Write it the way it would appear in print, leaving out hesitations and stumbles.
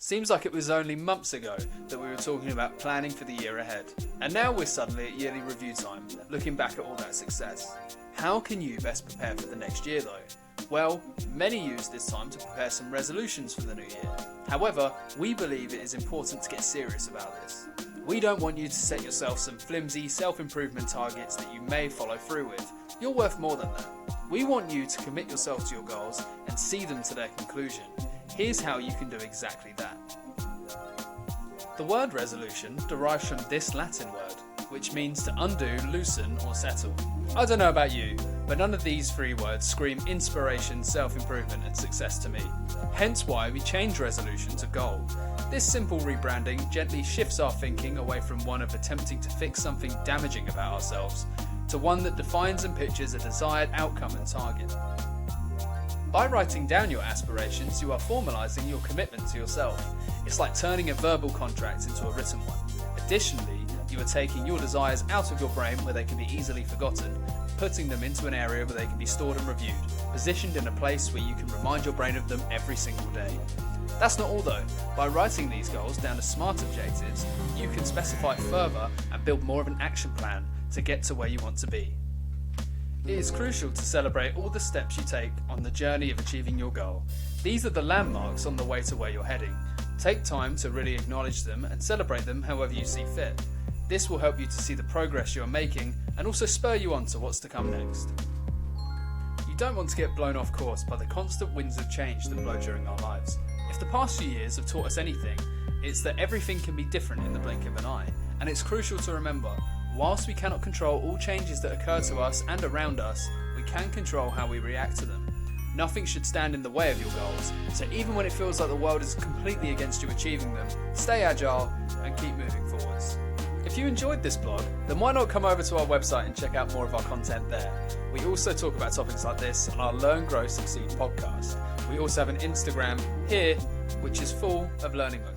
Seems like it was only months ago that we were talking about planning for the year ahead. And now we're suddenly at yearly review time, looking back at all that success. How can you best prepare for the next year though? Well, many use this time to prepare some resolutions for the new year. However, we believe it is important to get serious about this. We don't want you to set yourself some flimsy self-improvement targets that you may follow through with. You're worth more than that. We want you to commit yourself to your goals and see them to their conclusion. Here's how you can do exactly that. The word resolution derives from this Latin word, which means to undo, loosen, or settle. I don't know about you, but none of these three words scream inspiration, self-improvement, and success to me. Hence why we change resolution to goal. This simple rebranding gently shifts our thinking away from one of attempting to fix something damaging about ourselves to one that defines and pictures a desired outcome and target. By writing down your aspirations, you are formalising your commitment to yourself. It's like turning a verbal contract into a written one. Additionally, you are taking your desires out of your brain where they can be easily forgotten, putting them into an area where they can be stored and reviewed, positioned in a place where you can remind your brain of them every single day. That's not all though. By writing these goals down to SMART objectives, you can specify further and build more of an action plan to get to where you want to be. It is crucial to celebrate all the steps you take on the journey of achieving your goal. These are the landmarks on the way to where you're heading. Take time to really acknowledge them and celebrate them however you see fit. This will help you to see the progress you are making and also spur you on to what's to come next. You don't want to get blown off course by the constant winds of change that blow during our lives. If the past few years have taught us anything, it's that everything can be different in the blink of an eye, and it's crucial to remember, whilst we cannot control all changes that occur to us and around us, we can control how we react to them. Nothing should stand in the way of your goals, so even when it feels like the world is completely against you achieving them, stay agile and keep moving forwards. If you enjoyed this blog, then why not come over to our website and check out more of our content there. We also talk about topics like this on our Learn, Grow, Succeed podcast. We also have an Instagram here, which is full of learning moments.